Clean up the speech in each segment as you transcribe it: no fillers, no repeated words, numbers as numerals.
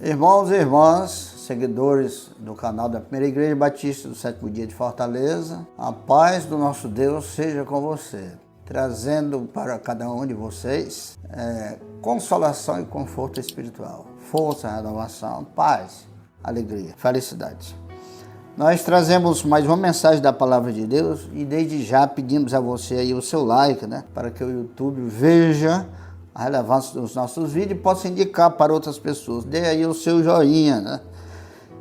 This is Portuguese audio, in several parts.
Irmãos e irmãs, seguidores do canal da Primeira Igreja Batista do Sétimo Dia de Fortaleza, a paz do nosso Deus seja com você, trazendo para cada um de vocês consolação e conforto espiritual, força, renovação, paz, alegria, felicidade. Nós trazemos mais uma mensagem da Palavra de Deus e desde já pedimos a você aí o seu like, para que o YouTube veja a relevância dos nossos vídeos e possa indicar para outras pessoas. Dê aí o seu joinha,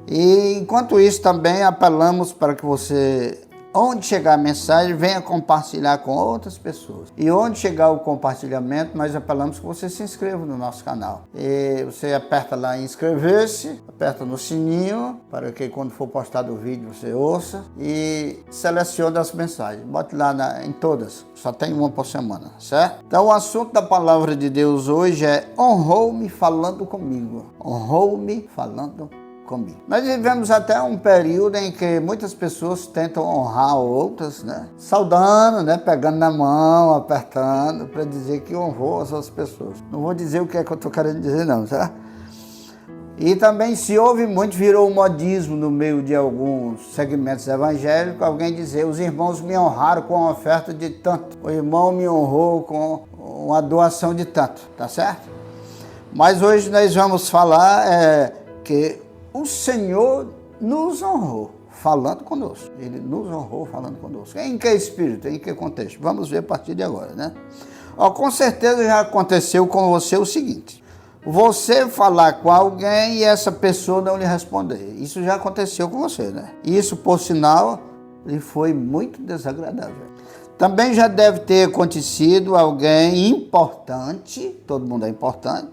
E enquanto isso também apelamos para que você, onde chegar a mensagem, venha compartilhar com outras pessoas. E onde chegar o compartilhamento, nós apelamos que você se inscreva no nosso canal. E você aperta lá em inscrever-se, aperta no sininho, para que quando for postado o vídeo você ouça e selecione as mensagens. Bote lá em todas, só tem uma por semana, certo? Então o assunto da palavra de Deus hoje é honrou-me falando comigo. Honrou-me falando comigo. Nós vivemos até um período em que muitas pessoas tentam honrar outras, saudando, pegando na mão, apertando, para dizer que honrou as outras pessoas. Não vou dizer o que é que eu estou querendo dizer não, certo? E também se ouve muito, virou um modismo no meio de alguns segmentos evangélicos, alguém dizer, os irmãos me honraram com uma oferta de tanto, o irmão me honrou com uma doação de tanto, tá certo? Mas hoje nós vamos falar que o Senhor nos honrou falando conosco. Ele nos honrou falando conosco. Em que espírito? Em que contexto? Vamos ver a partir de agora, Com certeza já aconteceu com você o seguinte. Você falar com alguém e essa pessoa não lhe responder. Isso já aconteceu com você, Isso, por sinal, lhe foi muito desagradável. Também já deve ter acontecido alguém importante, todo mundo é importante,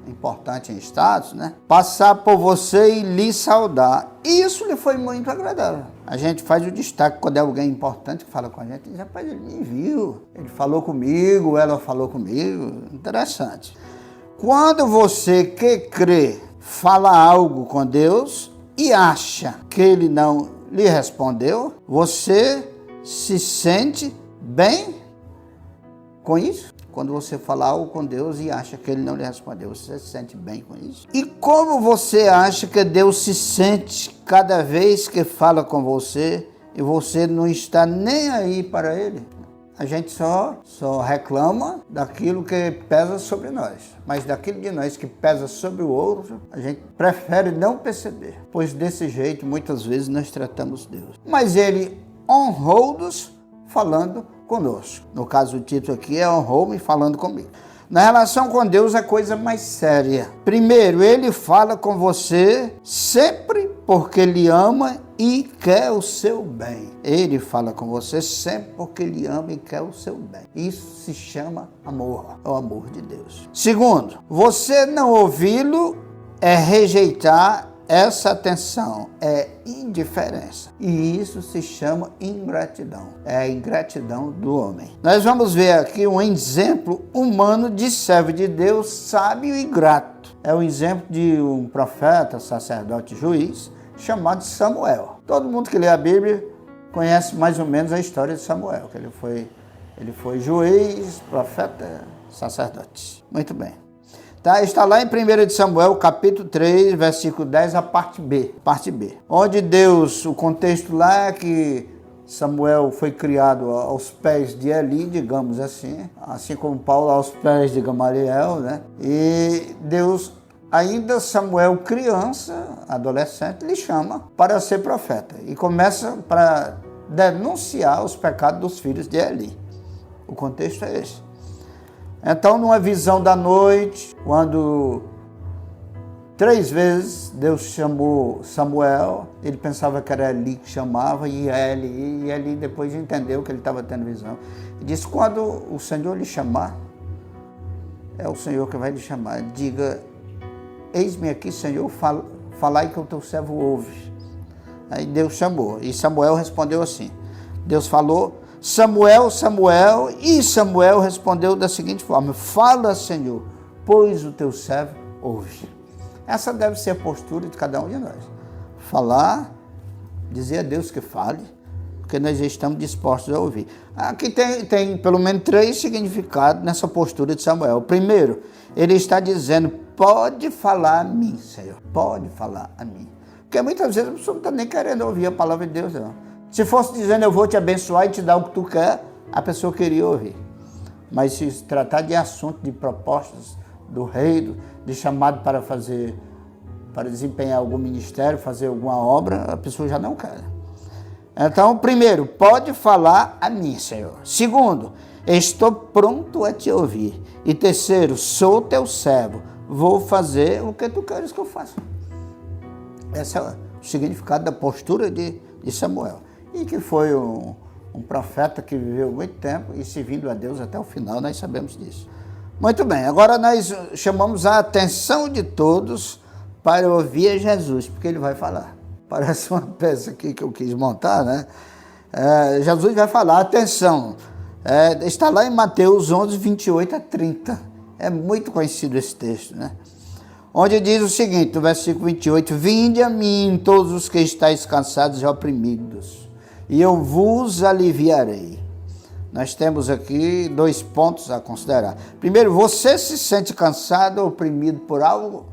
importante em status, passar por você e lhe saudar. Isso lhe foi muito agradável. A gente faz o destaque quando é alguém importante que fala com a gente e diz, rapaz, ele me viu, ele falou comigo, ela falou comigo. Interessante. Quando você que crê fala algo com Deus e acha que ele não lhe respondeu, você se sente bem com isso? Quando você fala algo com Deus e acha que ele não lhe respondeu, você se sente bem com isso? E como você acha que Deus se sente cada vez que fala com você e você não está nem aí para ele? A gente só reclama daquilo que pesa sobre nós, mas daquilo de nós que pesa sobre o outro, a gente prefere não perceber, pois desse jeito muitas vezes nós tratamos Deus. Mas ele honrou-nos falando conosco. No caso, o título aqui é honrou-me falando comigo. Na relação com Deus é coisa mais séria. Primeiro, ele fala com você sempre porque ele ama e quer o seu bem. Ele fala com você sempre porque ele ama e quer o seu bem. Isso se chama amor, é o amor de Deus. Segundo, você não ouvi-lo é rejeitar essa atenção, é indiferença. E isso se chama ingratidão. É a ingratidão do homem. Nós vamos ver aqui um exemplo humano de servo de Deus, sábio e grato. É o exemplo de um profeta, sacerdote, juiz, chamado Samuel. Todo mundo que lê a Bíblia conhece mais ou menos a história de Samuel, que ele foi juiz, profeta, sacerdote. Muito bem. Está lá em 1 de Samuel, capítulo 3, versículo 10, a parte B. Onde Deus, o contexto lá é que Samuel foi criado aos pés de Eli, digamos assim como Paulo aos pés de Gamaliel, E Deus, ainda Samuel criança, adolescente, lhe chama para ser profeta. E começa para denunciar os pecados dos filhos de Eli. O contexto é esse. Então, numa visão da noite, quando 3 vezes Deus chamou Samuel, ele pensava que era Eli que chamava, e Eli depois entendeu que ele estava tendo visão. E disse, quando o Senhor lhe chamar, é o Senhor que vai lhe chamar, diga, eis-me aqui, Senhor, falai que o teu servo ouve. Aí Deus chamou, e Samuel respondeu assim, Deus falou, Samuel, Samuel, e Samuel respondeu da seguinte forma, fala, Senhor, pois o teu servo ouve. Essa deve ser a postura de cada um de nós. Falar, dizer a Deus que fale, porque nós estamos dispostos a ouvir. Aqui tem pelo menos 3 significados nessa postura de Samuel. O primeiro, ele está dizendo, pode falar a mim, Senhor, pode falar a mim. Porque muitas vezes a pessoa não está nem querendo ouvir a palavra de Deus, não. Se fosse dizendo, eu vou te abençoar e te dar o que tu quer, a pessoa queria ouvir. Mas se tratar de assunto, de propostas do reino, de chamado para desempenhar algum ministério, fazer alguma obra, a pessoa já não quer. Então, primeiro, pode falar a mim, Senhor. Segundo, estou pronto a te ouvir. E terceiro, sou teu servo, vou fazer o que tu queres que eu faça. Esse é o significado da postura de Samuel. E que foi um profeta que viveu muito tempo e servindo a Deus até o final, nós sabemos disso. Muito bem, agora nós chamamos a atenção de todos para ouvir Jesus, porque ele vai falar. Parece uma peça aqui que eu quis montar, né? Jesus vai falar, atenção, está lá em Mateus 11, 28 a 30. É muito conhecido esse texto, né? Onde diz o seguinte, no versículo 28, vinde a mim todos os que estáis cansados e oprimidos, e eu vos aliviarei. Nós temos aqui 2 pontos a considerar. Primeiro, você se sente cansado ou oprimido por algo?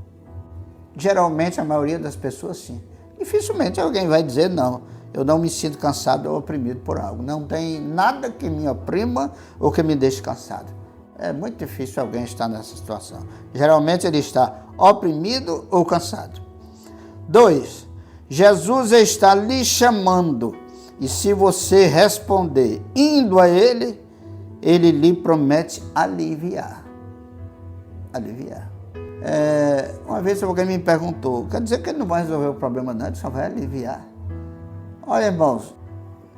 Geralmente, a maioria das pessoas, sim. Dificilmente alguém vai dizer, não, eu não me sinto cansado ou oprimido por algo. Não tem nada que me oprima ou que me deixe cansado. É muito difícil alguém estar nessa situação. Geralmente ele está oprimido ou cansado. 2, Jesus está lhe chamando. E se você responder indo a ele, ele lhe promete aliviar. Aliviar. Uma vez alguém me perguntou, quer dizer que ele não vai resolver o problema não, ele só vai aliviar. Olha, irmãos,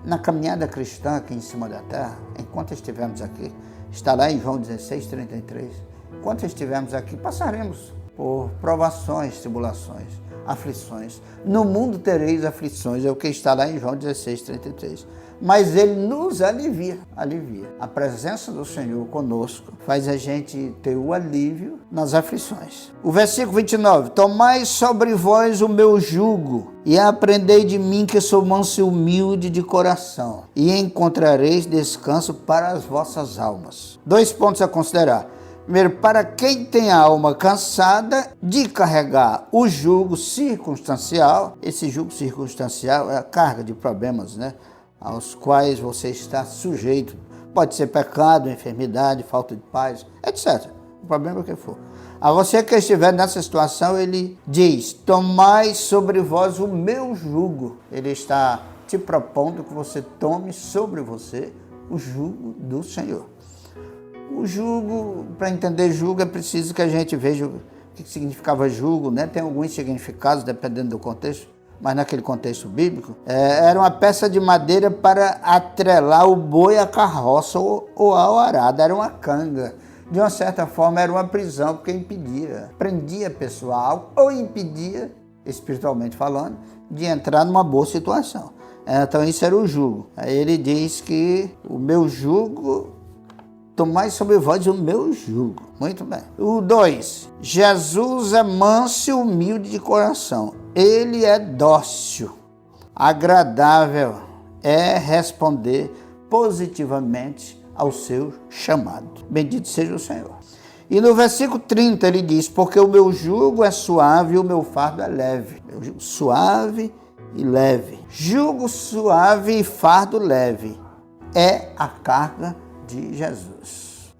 na caminhada cristã aqui em cima da terra, enquanto estivermos aqui, está lá em João 16, 33, enquanto estivermos aqui, passaremos por provações, tribulações, aflições. No mundo tereis aflições, é o que está lá em João 16, 33. Mas ele nos alivia. A presença do Senhor conosco faz a gente ter o alívio nas aflições. O versículo 29, tomai sobre vós o meu jugo e aprendei de mim que sou manso e humilde de coração, e encontrareis descanso para as vossas almas. 2 pontos a considerar. Primeiro, para quem tem a alma cansada de carregar o jugo circunstancial, esse jugo circunstancial é a carga de problemas, né, aos quais você está sujeito. Pode ser pecado, enfermidade, falta de paz, etc. O problema é o que for. A você que estiver nessa situação, ele diz, tomai sobre vós o meu jugo. Ele está te propondo que você tome sobre você o jugo do Senhor. O jugo, para entender jugo, é preciso que a gente veja o que significava jugo, né? Tem alguns significados, dependendo do contexto, mas naquele contexto bíblico, era uma peça de madeira para atrelar o boi à carroça ou ao arado, era uma canga. De uma certa forma, era uma prisão, porque impedia, prendia a pessoa ou impedia, espiritualmente falando, de entrar numa boa situação. Então, isso era o jugo. Aí ele diz que o meu jugo... tomai sobre vós o meu jugo. Muito bem. O 2. Jesus é manso e humilde de coração. Ele é dócil. Agradável é responder positivamente ao seu chamado. Bendito seja o Senhor. E no versículo 30 ele diz, porque o meu jugo é suave e o meu fardo é leve. Meu jugo suave e leve. Jugo suave e fardo leve é a carga de Jesus.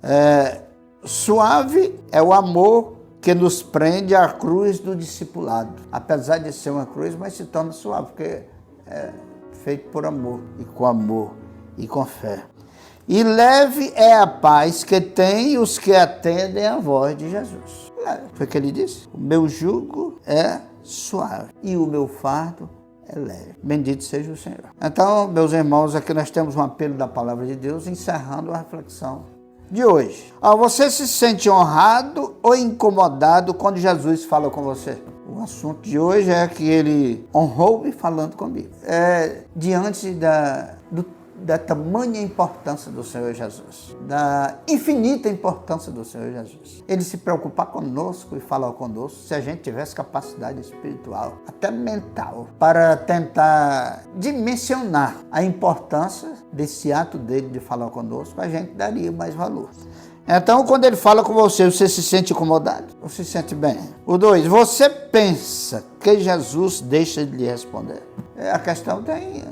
Suave é o amor que nos prende à cruz do discipulado. Apesar de ser uma cruz, mas se torna suave, porque é feito por amor e com fé. E leve é a paz que tem os que atendem a voz de Jesus. Foi o que ele disse. O meu jugo é suave e o meu fardo é leve. Bendito seja o Senhor. Então, meus irmãos, aqui nós temos um apelo da palavra de Deus, encerrando a reflexão de hoje. Você se sente honrado ou incomodado quando Jesus fala com você? O assunto de hoje é que ele honrou-me falando comigo. Diante da tamanha importância do Senhor Jesus, da infinita importância do Senhor Jesus. Ele se preocupar conosco e falar conosco se a gente tivesse capacidade espiritual, até mental, para tentar dimensionar a importância desse ato dele de falar conosco, a gente daria mais valor. Então, quando ele fala com você se sente incomodado ou se sente bem? O 2, você pensa que Jesus deixa de lhe responder? A questão tem,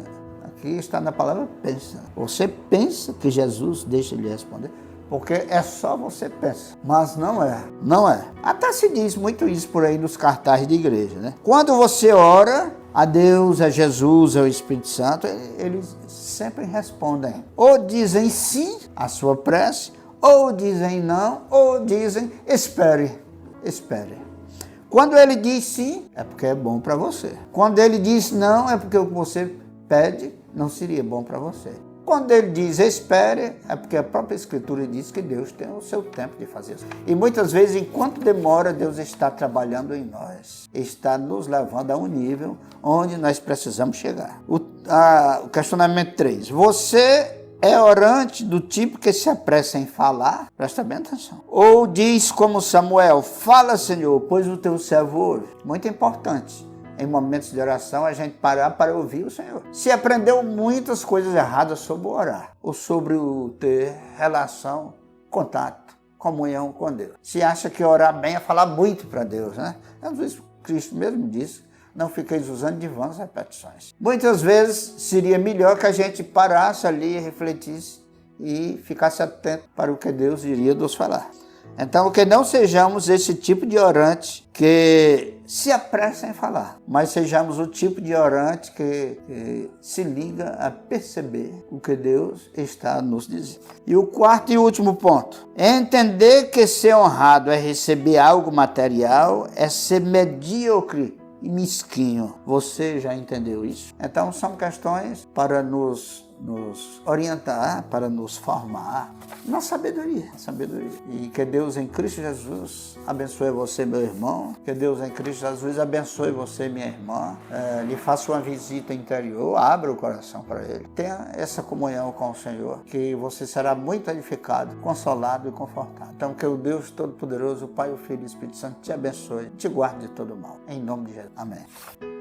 aqui está na palavra pensa. Você pensa que Jesus deixa de lhe responder? Porque é só você pensa, mas não é. Até se diz muito isso por aí nos cartazes de igreja, né? Quando você ora a Deus, a Jesus, ao Espírito Santo, eles sempre respondem. Ou dizem sim à sua prece, ou dizem não, ou dizem espere. Quando ele diz sim, é porque é bom para você. Quando ele diz não, é porque o que você pede não seria bom para você. Quando ele diz espere, é porque a própria Escritura diz que Deus tem o seu tempo de fazer isso. E muitas vezes, enquanto demora, Deus está trabalhando em nós. Está nos levando a um nível onde nós precisamos chegar. O questionamento 3. Você é orante do tipo que se apressa em falar? Presta bem atenção. Ou diz como Samuel, fala, Senhor, pois o teu servo ouve. Muito importante. Em momentos de oração, a gente parar para ouvir o Senhor. Se aprendeu muitas coisas erradas sobre o orar, ou sobre o ter relação, contato, comunhão com Deus. Se acha que orar bem é falar muito para Deus, né? Cristo mesmo disse, não fiqueis usando de vãs repetições. Muitas vezes seria melhor que a gente parasse ali, refletisse e ficasse atento para o que Deus iria nos falar. Então, que não sejamos esse tipo de orante que se apressa em falar, mas sejamos o tipo de orante que se liga a perceber o que Deus está nos dizendo. E o quarto e último ponto, entender que ser honrado é receber algo material, é ser medíocre e mesquinho. Você já entendeu isso? Então, são questões para nos orientar, para nos formar na sabedoria. E que Deus em Cristo Jesus abençoe você, meu irmão. Que Deus em Cristo Jesus abençoe você, minha irmã. Lhe faça uma visita interior, abra o coração para Ele. Tenha essa comunhão com o Senhor, que você será muito edificado, consolado e confortado. Então, que o Deus Todo-Poderoso, o Pai, o Filho e o Espírito Santo te abençoe, te guarde de todo mal. Em nome de Jesus. Amém.